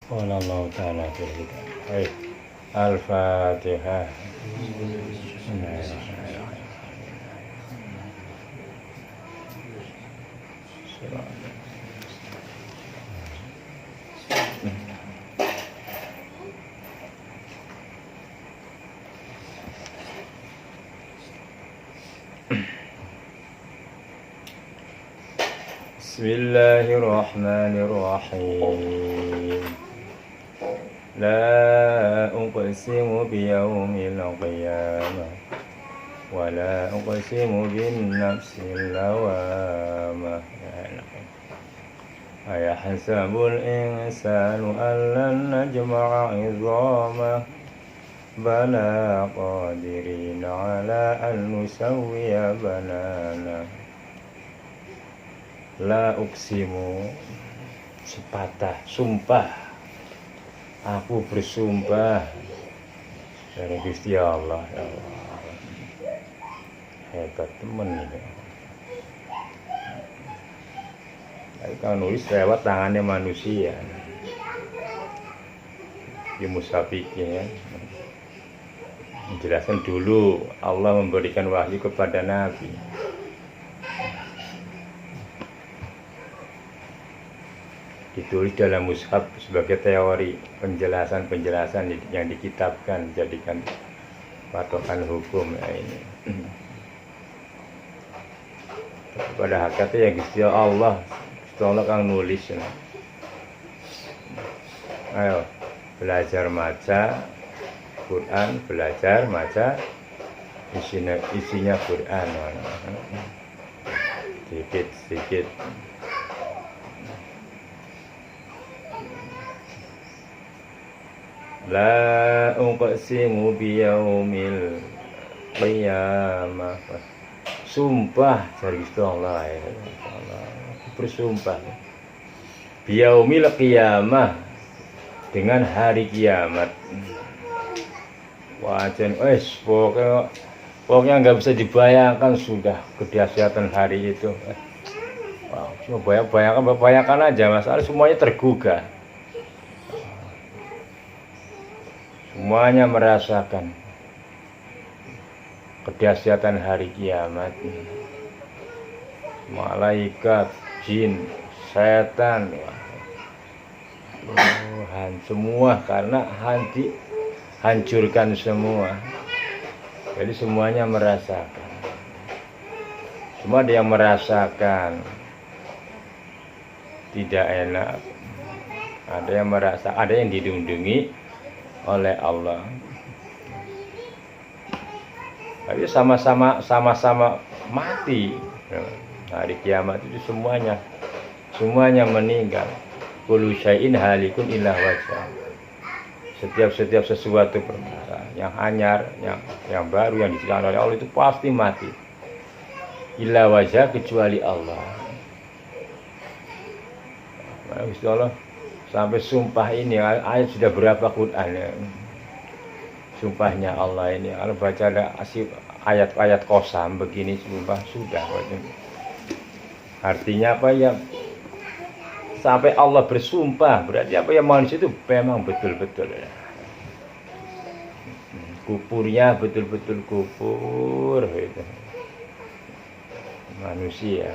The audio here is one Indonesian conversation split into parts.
Wallahu ta'ala fil hidayah. Baik. Al-Fatihah. Bismillahirrahmanirrahim. La uqsimu biyawmil qiyamah wa la uqsimu bin nafsil lawamah. Ayahsabul insanu an lan najma'a 'idhamah bala qadirin 'ala an nusawwiya banana. La uqsimu, sepatah sumpah, aku bersumpah dari Gusti Allah. Ya Allah, hebat temen ini. Tapi kalau nulis lewat tangannya manusia, ya musafiknya, menjelaskan dulu Allah memberikan wahyu kepada Nabi. Ditulis dalam mushaf sebagai teori penjelasan yang dikitabkan, jadikan patokan hukum ini. Pada hakikatnya ya Gusti Allah kang nulis. Ayo belajar maca Quran, belajar maca isinya Quran. Sedikit. La uqsimu biyaumil qiyamah. Sumpah dari Gusti Allah, ya Allah, bersumpah biyaumil qiyamah, dengan hari kiamat. Wajan pokoknya nggak bisa dibayangkan sudah kedahsyatan hari itu. Wow, coba bayangkan aja, masalah semuanya tergugah. Semuanya merasakan kedahsyatan hari kiamat. Malaikat, jin, setan, semua karena hancurkan semua. Jadi semuanya merasakan. Cuma ada yang merasakan tidak enak, ada yang dilindungi oleh Allah. Tapi sama-sama mati. Hari kiamat itu semuanya meninggal. Kullu syai'in halikun illa wajhah. Setiap sesuatu perkara yang anyar, yang baru, yang diciptakan oleh Allah itu pasti mati. Illa wajhah, kecuali Allah. Gusti Allah sampai sumpah ini, ayat sudah berapa Quran ya? Sumpahnya Allah ini, kalau baca ada ayat-ayat qasam begini, sumpah sudah. Artinya apa ya? Sampai Allah bersumpah, berarti apa ya, manusia itu memang betul-betul ya. Kupurnya betul-betul kupur gitu. Manusia.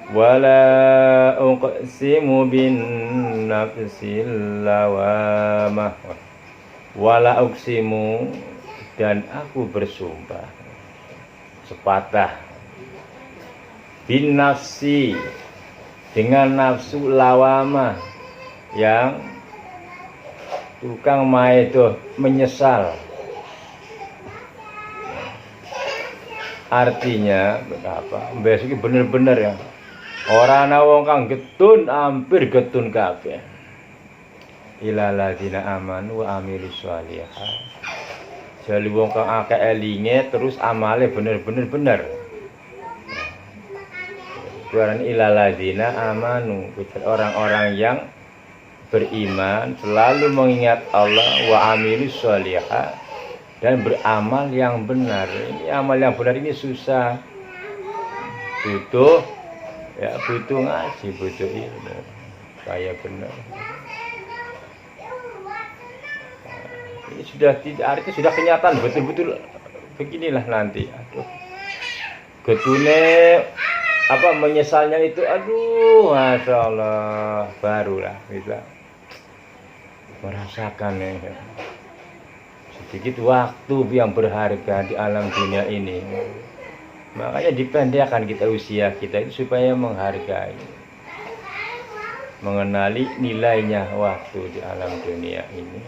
Wala uqsimu bin nafsil lawamah. Wala uqsimu, dan aku bersumpah sepatah bin nafsi, dengan nafsu lawamah, yang tukang itu menyesal. Artinya apa? Besok bener-bener ya. Orang wong kang getun, hampir getun kabeh. Ilal ladzina amanu wa amilus sholihah. Jadi wong kang akeh elinge terus amale bener-bener bener. Tuaran ilal ladzina amanu, orang-orang yang beriman, selalu mengingat Allah, wa amilus sholihah, dan beramal yang benar. Ini amal yang benar ini susah. Butuh Ya butuh ngaji, butuh ilmu. Saya benar. Ini sudah tidak, artinya sudah kenyataan betul-betul beginilah nanti. Aduh, getune apa menyesalnya itu, aduh, masya Allah, barulah bisa merasakan ya. Sedikit waktu yang berharga di alam dunia ini. Makanya dipendekkan kita usia kita itu supaya menghargai, mengenali nilainya waktu di alam dunia ini.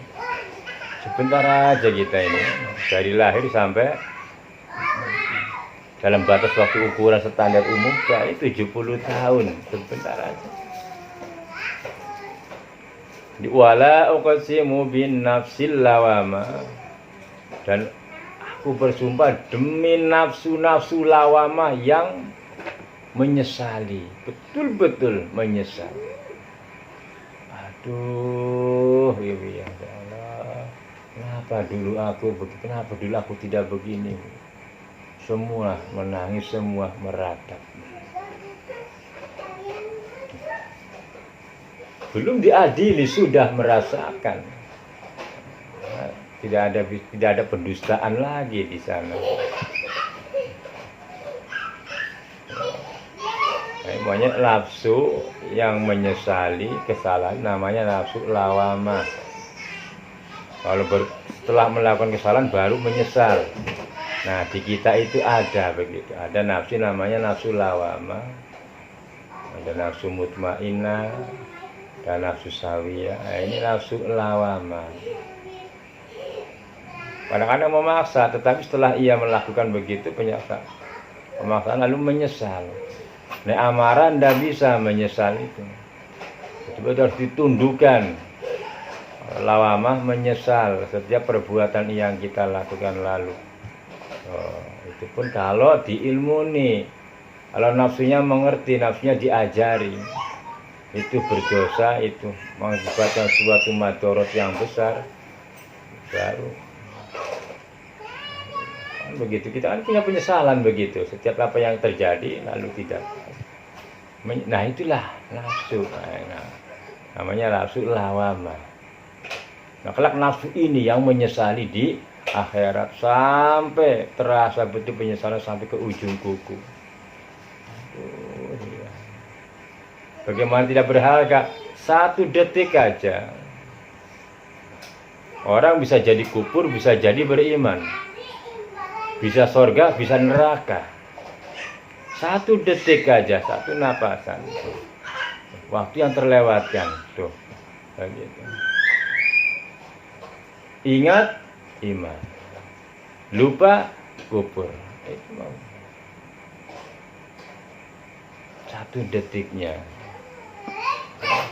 Sebentar aja kita ini, dari lahir sampai dalam batas waktu ukuran standar umum dari 70 tahun, sebentar aja. Wala uqsimu bin nafsil lawama, dan aku bersumpah demi nafsu-nafsu lawama yang menyesali, betul-betul menyesal. Aduh, ya Allah, kenapa dulu aku begitu, kenapa dulu aku tidak begini. Semua menangis, semua meratap. Belum diadili sudah merasakan. Tidak ada pendustaan lagi di sana. Namanya nafsu yang menyesali kesalahan, namanya nafsu lawama. Kalau setelah melakukan kesalahan baru menyesal. Nah, di kita itu ada begitu. Ada nafsu namanya nafsu lawama, ada nafsu mutmainnah, dan nafsu sawiyah. Nah, ini nafsu lawama. Kadang-kadang memaksa, tetapi setelah ia melakukan begitu pemaksaan lalu menyesal. Nah, amarah tidak bisa menyesal itu. Betul-betul harus ditundukkan. Lawamah menyesal setiap perbuatan yang kita lakukan lalu. Itu pun kalau diilmuni, kalau nafsunya mengerti, nafsunya diajari, itu berdosa, itu mengakibatkan suatu madorot yang besar, baru begitu. Kita kan punya penyesalan begitu setiap apa yang terjadi lalu tidak. Nah, itulah nafsu. Nah, namanya nafsu lawamah. Nah, kelak nafsu ini yang menyesali di akhirat sampai terasa betul penyesalan sampai ke ujung kuku. Bagaimana tidak berharga? 1 detik aja orang bisa jadi kufur, bisa jadi beriman, bisa surga, bisa neraka. 1 detik aja, 1 napasan, waktu yang terlewatkan tuh begitu. Ingat iman, lupa kufur. Itu mau 1 detiknya,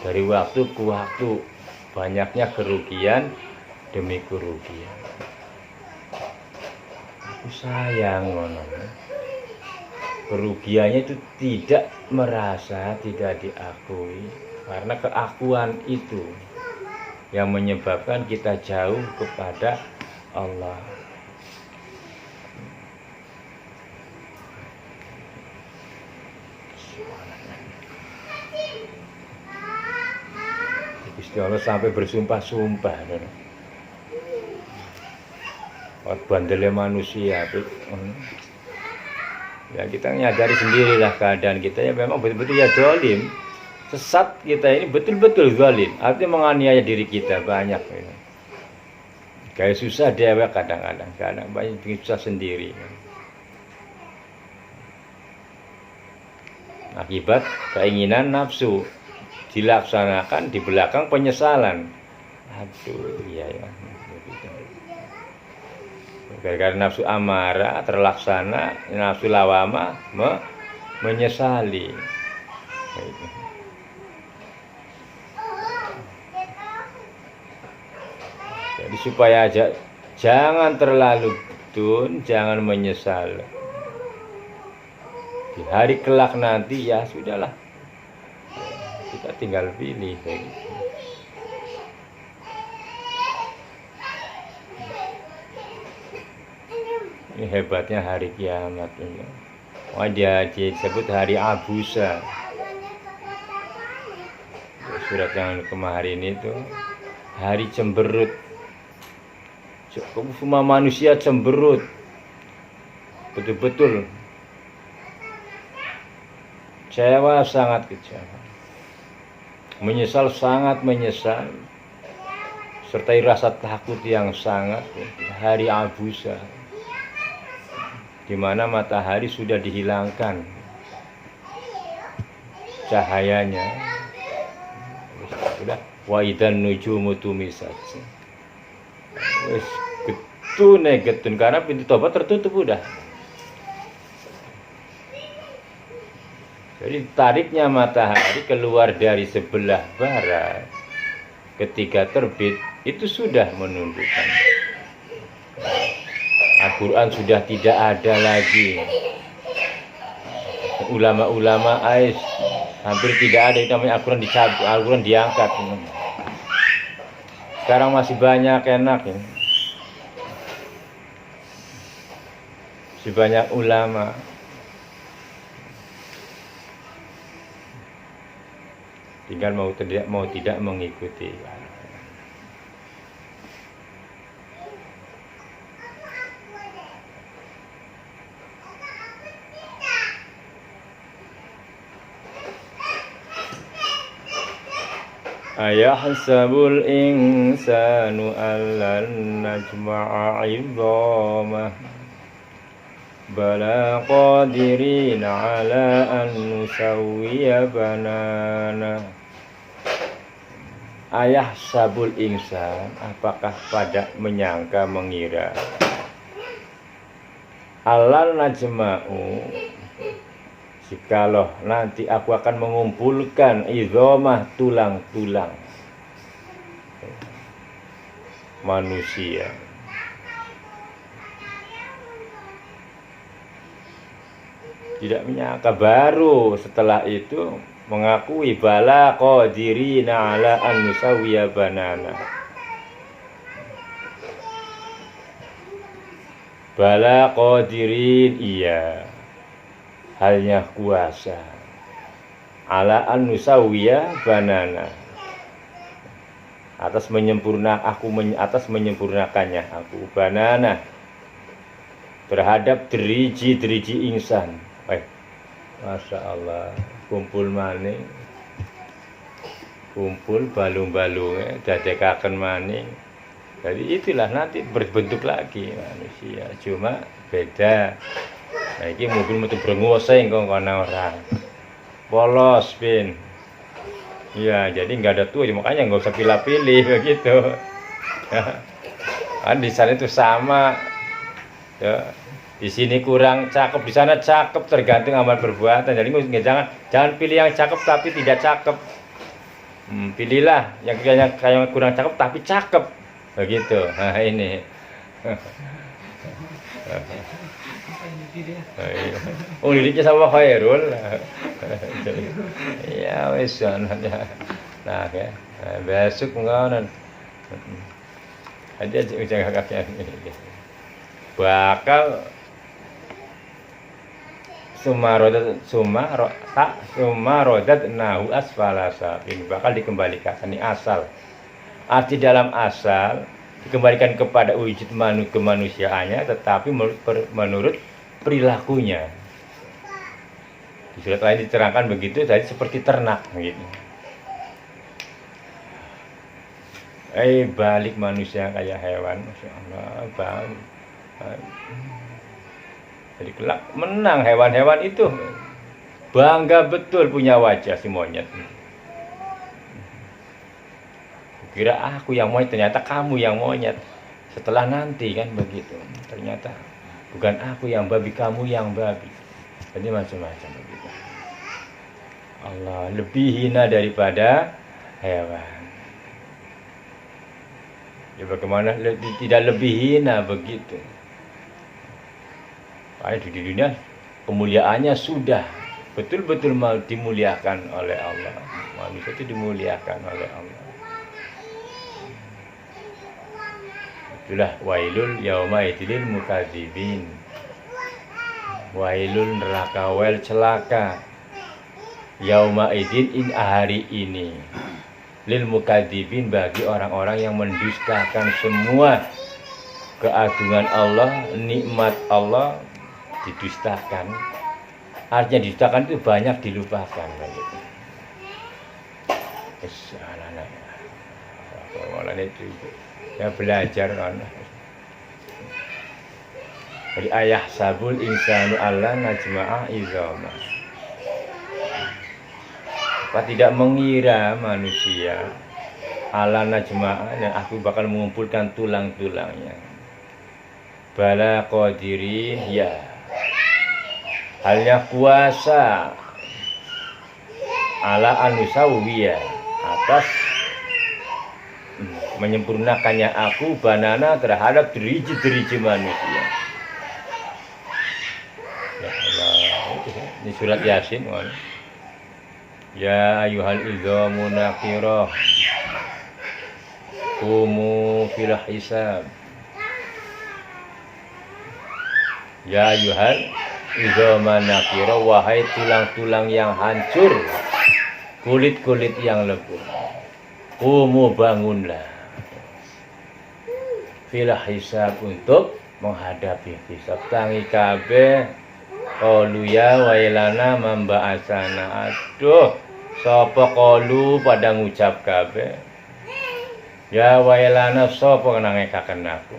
dari waktu ke waktu, banyaknya kerugian demi kerugian. Aku sayang ngono. Kerugiannya itu tidak merasa, tidak diakui, karena keakuan itu yang menyebabkan kita jauh kepada Allah. Gusti Allah sampai bersumpah-sumpah. Bandelnya manusia. Ya, kita menyadari sendirilah keadaan kita ya, memang betul-betul ya zalim. Sesat kita ini betul-betul zalim. Artinya menganiaya diri kita banyak. Ya. Kayak susah dewek kadang-kadang, banyak bikin susah sendiri. Akibat keinginan nafsu dilaksanakan di belakang penyesalan. Aduh, iya ya. Gara-gara nafsu amarah terlaksana, nafsu lawama menyesali. Jadi supaya aja jangan terlalu tun, jangan menyesal. Di hari kelak nanti ya sudahlah, kita tinggal pilih kayak gitu. Ini hebatnya hari kiamat ini. Dia disebut hari abusa. surat yang kemarin itu hari cemberut. Semua manusia cemberut, betul-betul kecewa, sangat kecewa, menyesal, sangat menyesal, sertai rasa takut yang sangat. Hari abusa, di mana matahari sudah dihilangkan cahayanya, sudah wa idan nujumu tumisat. Wes getun karena pintu tobat tertutup udah. Jadi tariknya matahari keluar dari sebelah barat ketika terbit itu sudah menunjukkan Al-Quran sudah tidak ada lagi. Ulama-ulama hampir tidak ada yang namanya Al-Quran dicabut, Al-Quran diangkat. Sekarang masih banyak enak ya. Masih banyak ulama. Tinggal mau tidak mengikuti. Ayahsabul insanu allan najma'a 'idhamah bala qadirin 'ala an nusawwiya banana. Ayahsabul insan, apakah pada menyangka, mengira, allan najma'u, jikalau nanti aku akan mengumpulkan idhamah, tulang-tulang manusia. Tidak menyangka, baru setelah itu mengakui bala qadirina ala an nusawwiya banana. Bala qadirin, iya, halnya kuasa, ala an nusawwiya banana, atas menyempurnakannya aku, banana, terhadap deriji insan. Masya Allah, kumpul maning, kumpul balung-balungnya dadekaken maning. Jadi itulah nanti berbentuk lagi manusia, cuma beda. Nah, ini mobil metu brengoseng kok kono orang polos pin. Ya, jadi nggak ada tuh, makanya nggak usah pilih-pilih begitu. Kan di sana itu sama. Ya, di sini kurang cakep, di sana cakep, tergantung amal perbuatan. Jadi jangan pilih yang cakep tapi tidak cakep. Pilihlah yang kayak kurang cakep tapi cakep, begitu. Nah ini. Oh, didiknya sama Khairul. Ya wis nah ya. Besok ngono. Aja jangan kakek bakal sumarodat nahu asfala safin, bakal dikembalikan. Ini asal, arti dalam asal dikembalikan kepada wujud kemanusiaannya, tetapi menurut perilakunya. Di surat lain diterangkan begitu, jadi seperti ternak gitu. Balik manusia kayak hewan, Masya Allah, balik. Jadi kelak menang hewan-hewan itu, bangga betul punya wajah si monyet. Kira aku yang monyet, ternyata kamu yang monyet. Setelah nanti kan begitu, ternyata bukan aku yang babi, kamu yang babi. Jadi macam-macam begitu. Allah lebih hina daripada hewan. Ya bagaimana tidak lebih hina begitu. Di dunia kemuliaannya sudah betul-betul dimuliakan oleh Allah. Manusia itu dimuliakan oleh Allah. Itulah wailul yauma idil mukadzibin. Wailul, neraka, wel, celaka. Yauma idin, hari ini. lil mukadzibin, bagi orang-orang yang mendustakan semua keagungan Allah, nikmat Allah didustakan. Artinya didustakan itu banyak dilupakan begitu. Itu ya belajar kan. Dari ayah sabul insanu Allah najma'a izama. Apa tidak mengira manusia Allah najma'a, dan aku bakal mengumpulkan tulang-tulangnya. Bala qadirin, ya halnya kuasa ala anusawiyah, atas menyempurnakannya aku banana terhadap deriji-deriji manusia. Ya Allah, ini surat Yasin kan. Ya ayyuhal idzamu naqirah kumu fil hisab. Ya ayyuhal idzamu naqirah, wahai tulang-tulang yang hancur, kulit-kulit yang lebur, kumu bangunlah fil hisab, untuk menghadapi hisab. Tangi kabeh qalu ya wailana mamba'asana. Aduh, sapa qalu pada ngucap kabeh ya wailana, sapa kena ngekaken aku.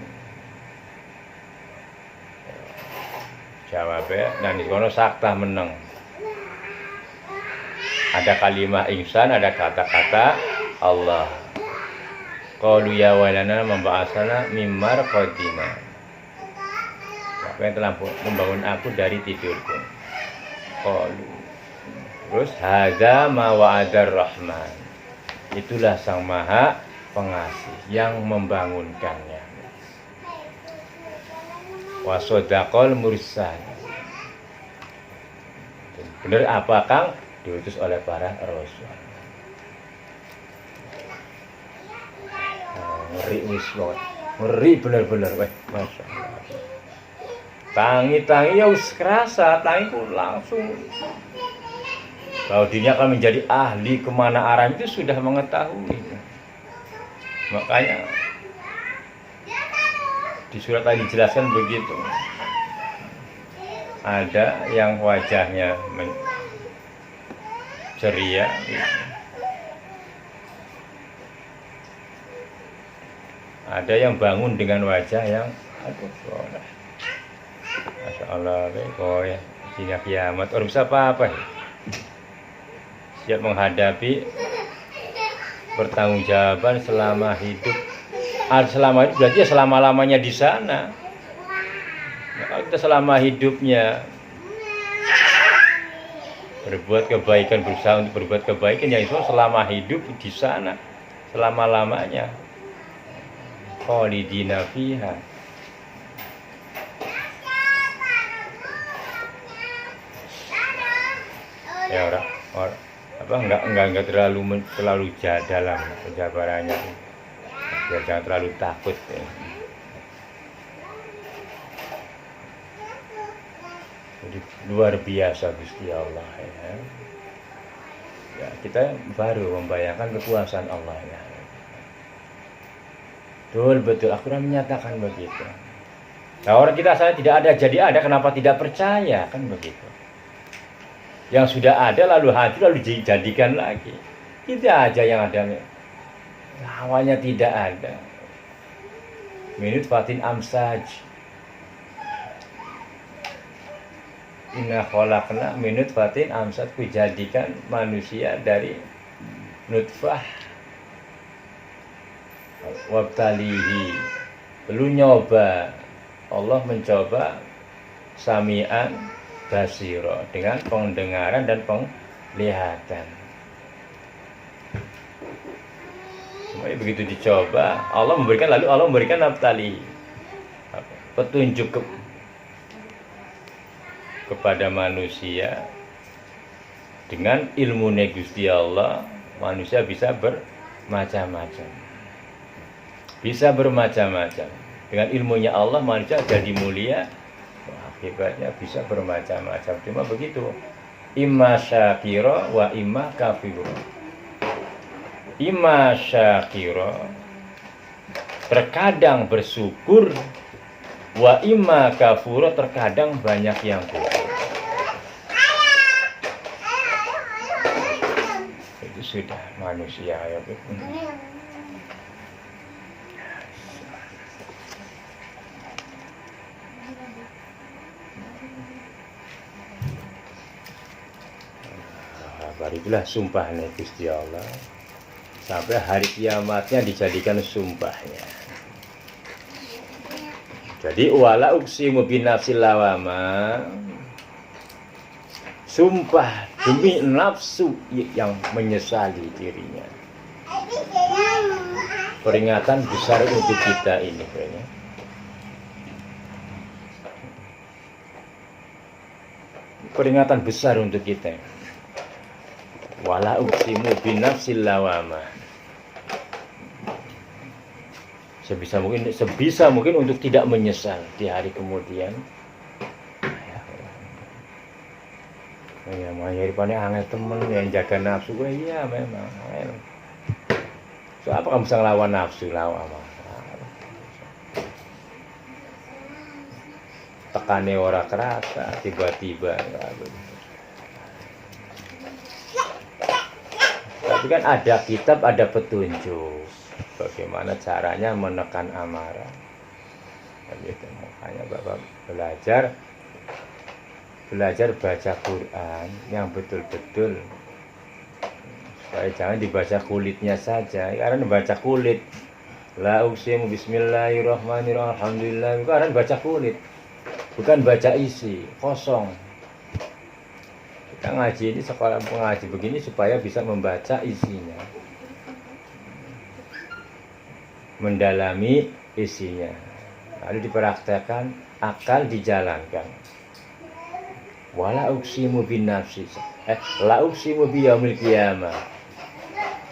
Jawabnya, dan di kono saktah meneng. Ada kalimat insan, ada kata-kata Allah. Qalu ya wailana mamba'asana mimmar qadina. Siapa yang telah membangun aku dari tidurku. Qalu. Terus hadza ma wa'adar rahman. Itulah Sang Maha Pengasih yang membangunkannya. Wa shadaqal mursal. Benar apa Kang diutus oleh para rasul. Ngeri wis banget. Ngeri bener-bener weh, masyaallah. Tangi-tangi ya wis kerasa, tangi pun langsung. Bahwa dirinya akan menjadi ahli kemana arah itu sudah mengetahui. Makanya di surat tadi dijelaskan begitu. Ada yang wajahnya ceria, gitu. Ada yang bangun dengan wajah yang aduh, Masya Allah, ya, sini kiamat orang bisa apa-apa ya. Siap menghadapi pertanggungjawaban selama hidup. Selama hidup berarti ya selama-lamanya di sana. Nah, kalau kita selama hidupnya berbuat kebaikan, berusaha untuk berbuat kebaikan, yang itu selama hidup di sana selama-lamanya. Khalidina fiha. Ya orang apa enggak terlalu dalam penjabarannya. Biar jangan terlalu takut ya. Jadi luar biasa Gusti Allah ya. Ya, kita baru membayangkan kekuasaan Allah ya. Betul, Al-Quran menyatakan begitu. Nah, orang kita saya tidak ada jadi ada, kenapa tidak percaya, kan begitu. Yang sudah ada lalu hadir lalu dijadikan lagi. Tidak aja yang ada, awalnya tidak ada. Minut fatin amsaj. Inna khalaqna minut fatin amsaj, kujadikan manusia dari nutfah. Wabtalihi, perlu nyoba. Allah mencoba sami'an basiro, dengan pendengaran dan penglihatan. Semuanya begitu dicoba, Allah memberikan abtali, petunjuk kepada manusia. Dengan ilmu Gusti Allah, manusia bisa bermacam-macam. Bisa bermacam-macam. Dengan ilmunya Allah manusia jadi mulia, akibatnya bisa bermacam-macam. Cuma begitu, imma syakira wa imma kafir. Ima syakira, terkadang bersyukur, wa ima kafura, terkadang banyak yang kufur. Itu sudah manusia ya. Itulah sumpahnya Gusti Allah, sampai hari kiamatnya dijadikan sumpahnya. Jadi wala uqsimu binafsil lawama, sumpah demi nafsu yang menyesali dirinya. Peringatan besar untuk kita ini kayaknya. Peringatan besar untuk kita. Wala uqsimu binafsil lawama. Sebisa mungkin untuk tidak menyesal di hari kemudian. Ya, jadi paling angel temen yang jaga nafsu. Iya memang. So apa kamu bisa ngelawan nafsu, lawan tekane ora kerasa, tiba-tiba. Tapi kan ada kitab, ada petunjuk bagaimana caranya menekan amarah. Gitu. Makanya Bapak belajar baca Quran yang betul-betul, supaya jangan dibaca kulitnya saja. Karena baca kulit, la uqsimu bismillahirrahmanirrahim, alhamdulillah, karena baca kulit, bukan baca isi, kosong. Kita ngaji ini, sekolah pengaji begini supaya bisa membaca isinya, mendalami isinya, lalu dipraktekkan, akal dijalankan. Wala uqsimu bin nafsi, la uqsimu biyaumil qiyamah.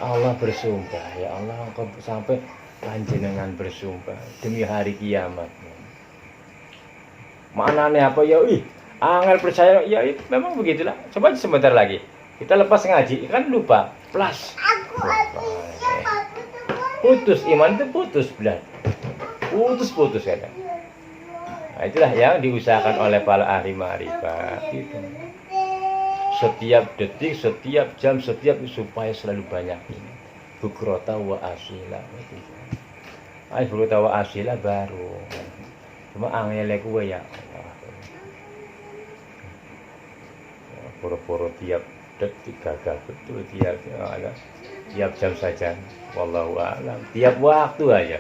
Allah bersumpah, ya Allah, engkau sampai panjenengan bersumpah demi hari kiamat. Maknanya apa ya? Angel percaya, ya memang begitulah. Coba sebentar lagi kita lepas ngaji, kan lupa, plus putus iman itu putus benar, putus kan. Nah, itulah yang diusahakan oleh para ahli ma'rifat gitu. Setiap detik, setiap jam, setiap supaya selalu banyak ini bukrota wa asila. Bukrota wa asila baru. Cuma angel kuwe ya poro-poro tiap detik gagal betul, tiap jam saja, wallahu a'lam, tiap waktu aja.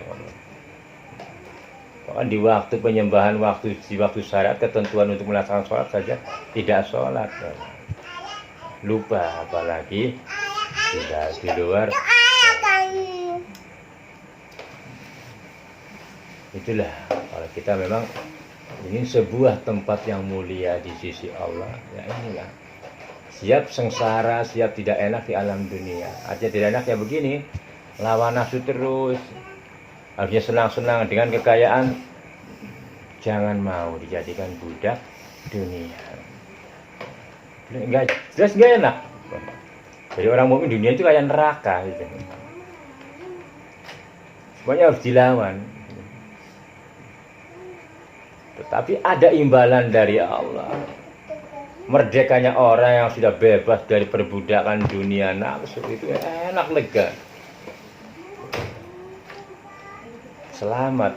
Kan di waktu penyembahan, di waktu syarat ketentuan untuk melaksanakan sholat saja tidak sholat, lupa, apalagi tidak di luar. Itulah kalau kita memang ini sebuah tempat yang mulia di sisi Allah, ya inilah. Siap sengsara, siap tidak enak di alam dunia. Artinya tidak enak ya begini, lawan nafsu terus. Harusnya senang-senang dengan kekayaan, jangan mau dijadikan budak dunia. Jelas nggak enak. Jadi orang mukmin dunia itu kayak neraka gitu. Semuanya harus dilawan. Tetapi ada imbalan dari Allah. Merdekanya orang yang sudah bebas dari perbudakan dunia nafsu itu enak, lega, selamat.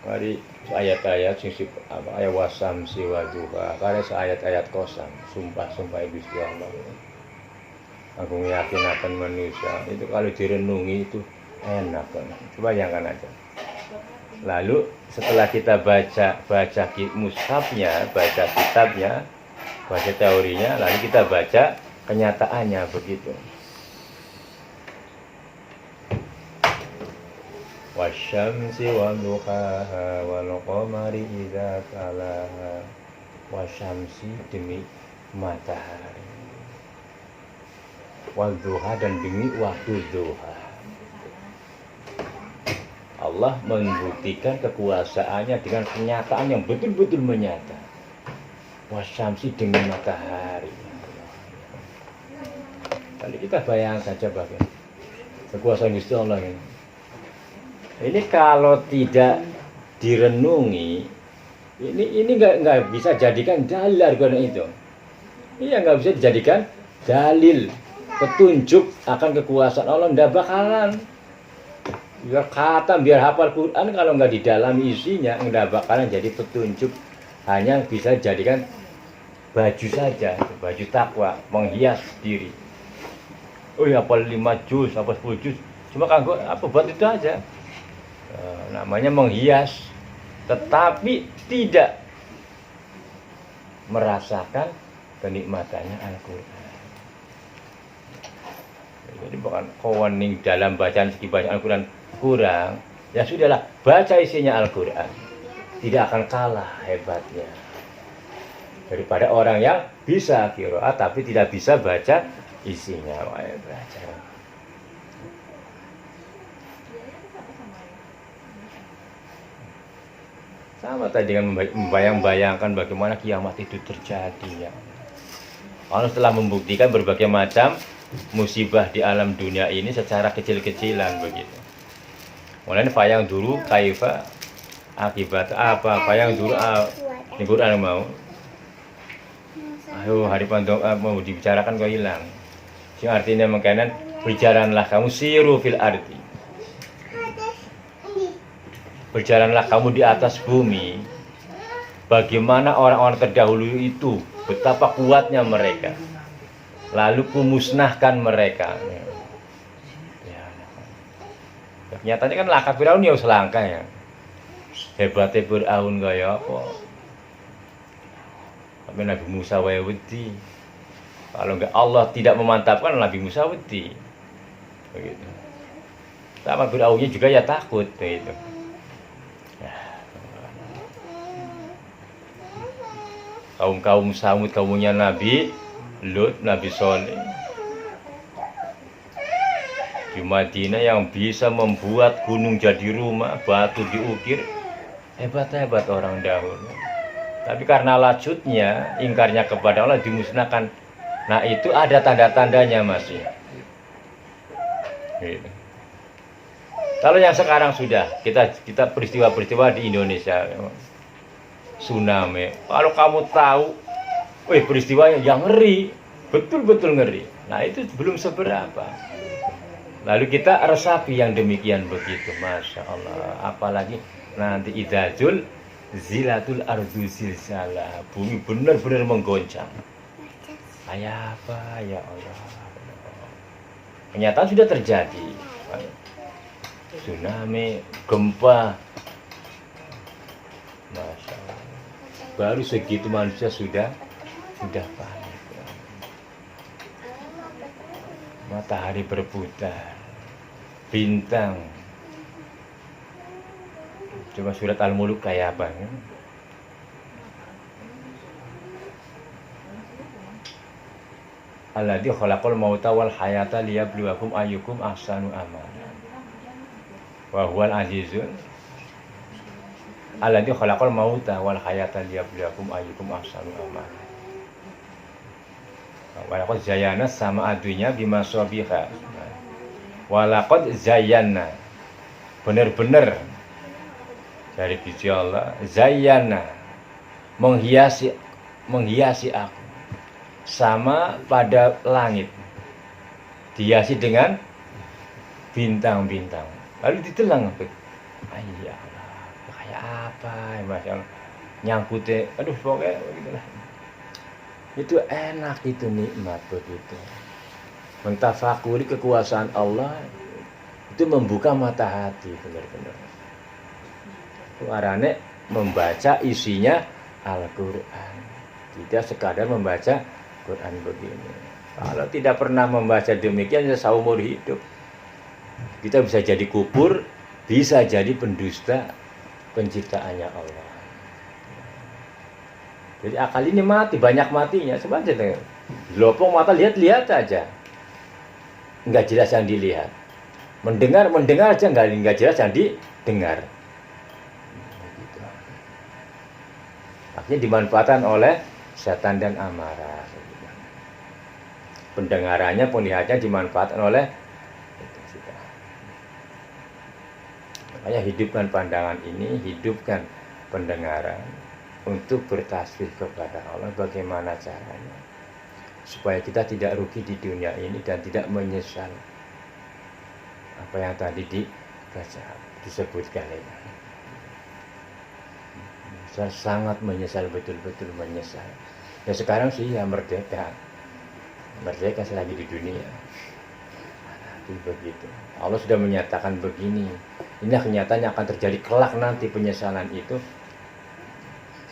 Mari ayat-ayat sing ayat wasam siwaduha, karena ayat-ayat kosam, sumpah Gusti Allah. Aku yakin akan manusia itu kalau direnungi itu enak banget. Bayangkan aja. Lalu setelah kita baca mushafnya, baca kitabnya, baca teorinya, lalu kita baca kenyataannya begitu. wasyamsi wadduhaha wal qamari idza talaha. Wasyamsi demi matahari, wadduha dan demi waktu duha. Allah membuktikan kekuasaannya dengan kenyataan yang betul-betul menyata. Wasyamsi dengan matahari. Kali kita bayangkan coba kan, kekuasaan Gusti Allah ini. Ini kalau tidak direnungi, ini nggak bisa jadikan dalil argumen itu. Iya, nggak bisa dijadikan dalil petunjuk akan kekuasaan Allah. Nggak bakalan. Biar kata, biar hafal Quran, kalau nggak didalami isinya, nggak bakalan jadi petunjuk. Hanya bisa jadikan baju saja, baju takwa, menghias diri. Oh ya, hafal 5 juz, hafal 10 juz, cuma kanggo apa buat itu aja. Namanya menghias, tetapi tidak merasakan kenikmatannya Al-Quran. Jadi bukan kewening dalam bacaan segi bacaan Al-Quran kurang, ya sudahlah, baca isinya Al-Quran, tidak akan kalah hebatnya daripada orang yang bisa qiraat tapi tidak bisa baca isinya. Baca. Sama tadi dengan membayang-bayangkan bagaimana kiamat itu terjadi ya. Allah telah membuktikan berbagai macam musibah di alam dunia ini secara kecil-kecilan begitu. Mulanya fayang dulu kaifa akibat apa fayang dulu di Quran mau. Ayo hari pandang mau dibicarakan kok hilang. Sing artinya makanan berjalanlah kamu siru fil ardi. Berjalanlah kamu di atas bumi. Bagaimana orang-orang terdahulu itu, betapa kuatnya mereka. Lalu kumusnahkan mereka. Ya, nyatanya kan laka Firaun ya selangkah ya. Hebatnya Firaun kaya apa? Tapi Nabi Musa wae wedi. Kalau enggak Allah tidak memantapkan, Nabi Musa wedi. Begitu. Sama Firaunnya juga ya takut begitu. Kaum Samud, kaumnya Nabi Lut, Nabi Shalih di Madinah yang bisa membuat gunung jadi rumah, batu diukir, hebat-hebat orang dahulu. Tapi karena lacutnya, ingkarnya kepada Allah dimusnahkan. Nah itu ada tanda-tandanya masih. Gitu. Kalau yang sekarang sudah kita peristiwa-peristiwa di Indonesia. Tsunami. Kalau kamu tahu, peristiwa yang ngeri, betul-betul ngeri. Nah itu belum seberapa. Lalu kita resapi yang demikian begitu, masya Allah. Apalagi nanti idajul zilatul ardu zilzalah, bumi benar-benar menggoncang. Kayak apa ya Allah? Kenyataan sudah terjadi. Tsunami, gempa, masya Allah. Baru segitu manusia sudah panik. Matahari berputar, bintang. Coba surat Al-Muluk kayak apa? Ya? Alladzi khalaqal mauta wal hayata liyabluwakum ayyukum ahsanu amala. Wa huwal azizun. Alladzi khalaqal mauta wal hayata liyabluwakum ayyukum ahsanu amala. Walaqad zayyana sama adunya bima sabiha. Walaqad zayyana. Benar-benar dari biji Allah, zayyana, menghiasi aku sama pada langit, dihiasi dengan bintang-bintang. Lalu ditelang, ya Allah, kayak apa ya Masya Allah, nyangkutnya, aduh pokoknya begitulah. Itu enak, itu nikmat begitu. Mentafakuri kekuasaan Allah itu membuka mata hati benar-benar. Warane membaca isinya Al-Quran, tidak sekadar membaca Quran begini. Kalau tidak pernah membaca demikian, ya seumur hidup kita bisa jadi kubur bisa jadi pendusta penciptaannya Allah. Jadi akal ini mati, banyak matinya. Coba aja deh. Lopong mata, lihat-lihat aja. Nggak jelas yang dilihat. Mendengar aja nggak jelas yang didengar. Akhirnya dimanfaatkan oleh setan dan amarah. Pendengarannya, penglihatannya dimanfaatkan oleh itu. Makanya hidupkan pandangan ini, hidupkan pendengaran untuk bertasbih kepada Allah. Bagaimana caranya? Supaya kita tidak rugi di dunia ini dan tidak menyesal apa yang tadi disebutkan itu. Saya sangat menyesal, betul-betul menyesal. Ya sekarang sih ya merdeka selagi di dunia. Begitu. Allah sudah menyatakan begini. Ini kenyataan yang akan terjadi kelak nanti, penyesalan itu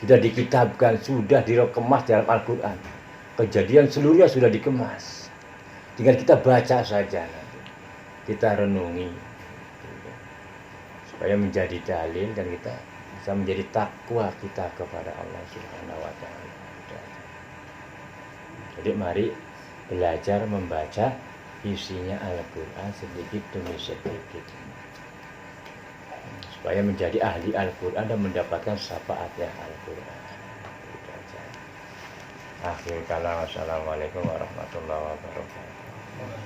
sudah dikitabkan, sudah dikemas dalam Al-Quran. Kejadian seluruhnya sudah dikemas. Tinggal kita baca saja nanti. Kita renungi. Supaya menjadi dalil dan kita bisa menjadi takwa kita kepada Allah Subhanahu wa Ta'ala. Jadi mari belajar membaca isinya Al-Quran sedikit demi sedikit supaya menjadi ahli Al-Quran dan mendapatkan syafaatnya Al-Quran. Akhir kalam, assalamualaikum warahmatullahi wabarakatuh.